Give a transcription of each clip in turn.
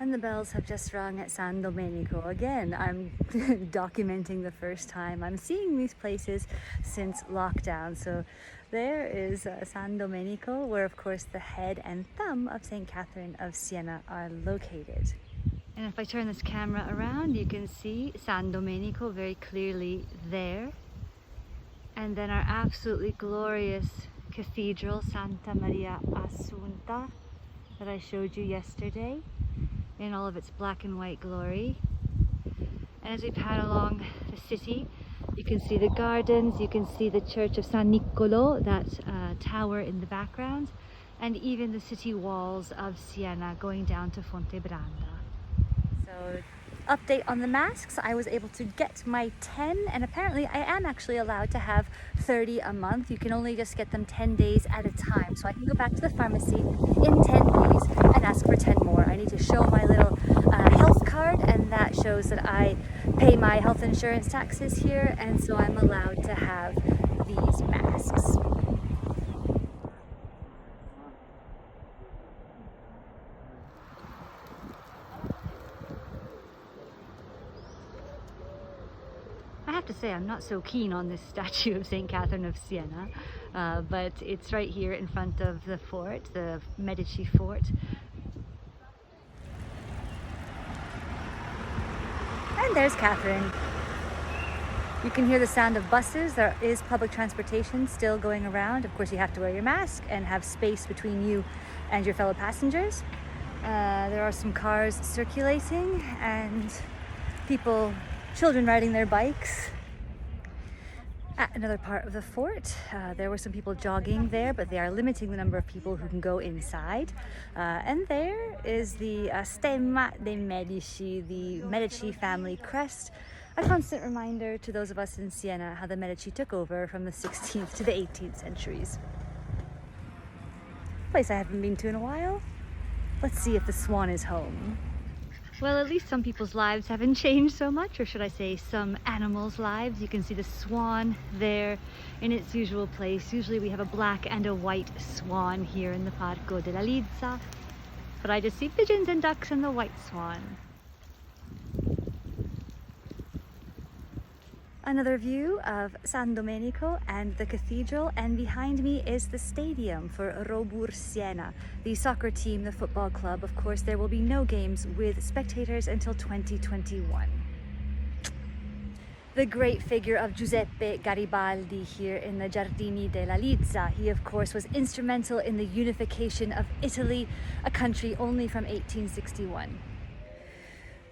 And the bells have just rung at San Domenico. Again, I'm documenting the first time I'm seeing these places since lockdown. So there is San Domenico, where of course the head and thumb of St. Catherine of Siena are located. And if I turn this camera around, you can see San Domenico very clearly there. And then our absolutely glorious cathedral, Santa Maria Assunta, that I showed you yesterday in all of its black and white glory. And as we pad along the city, you can see the gardens, you can see the church of San Niccolò, that tower in the background, and even the city walls of Siena going down to Fontebranda. So, update on the masks, I was able to get my 10, and apparently I am actually allowed to have 30 a month. You can only just get them 10 days at a time. So I can go back to the pharmacy in 10 days and ask for 10 more. I need to show my little health card, and that shows that I pay my health insurance taxes here, and so I'm allowed to have these masks. I have to say, I'm not so keen on this statue of St. Catherine of Siena, but it's right here in front of the fort, the Medici fort. And there's Catherine. You can hear the sound of buses. There is public transportation still going around. Of course, you have to wear your mask and have space between you and your fellow passengers. There are some cars circulating and children riding their bikes. At another part of the fort, there were some people jogging there, but they are limiting the number of people who can go inside. And there is the Stemma dei Medici, the Medici family crest, a constant reminder to those of us in Siena how the Medici took over from the 16th to the 18th centuries. A place I haven't been to in a while. Let's see if the swan is home. Well, at least some people's lives haven't changed so much, or should I say some animals' lives. You can see the swan there in its usual place. Usually we have a black and a white swan here in the Parco della Lizza, but I just see pigeons and ducks and the white swan. Another view of San Domenico and the cathedral, and behind me is the stadium for Robur Siena, the soccer team, the football club. Of course, there will be no games with spectators until 2021. The great figure of Giuseppe Garibaldi here in the Giardini della Lizza. He, of course, was instrumental in the unification of Italy, a country only from 1861.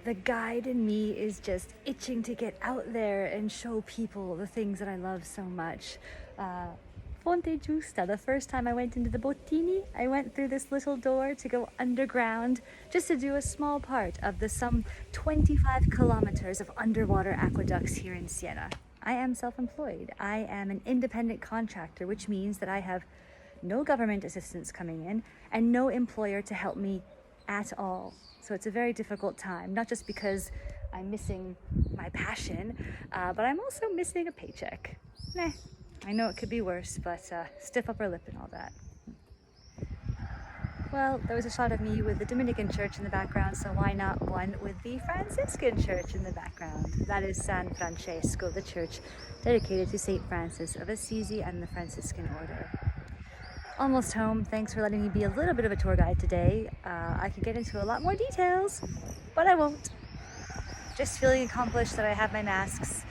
The guide in me is just itching to get out there and show people the things that I love so much. Fonte Giusta, the first time I went into the Bottini, I went through this little door to go underground just to do a small part of the some 25 kilometers of underwater aqueducts here in Siena. I am self-employed. I am an independent contractor, which means that I have no government assistance coming in and no employer to help me at all. So it's a very difficult time, not just because I'm missing my passion, but I'm also missing a paycheck. I know it could be worse, but stiff upper lip and all that. Well, there was a shot of me with the Dominican church in the background, so why not one with the Franciscan church in the background? That is San Francesco, the church dedicated to St. Francis of Assisi and the Franciscan order. Almost home. Thanks for letting me be a little bit of a tour guide today. I could get into a lot more details, but I won't. Just feeling accomplished that I have my masks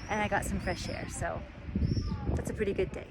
and I got some fresh air, so that's a pretty good day.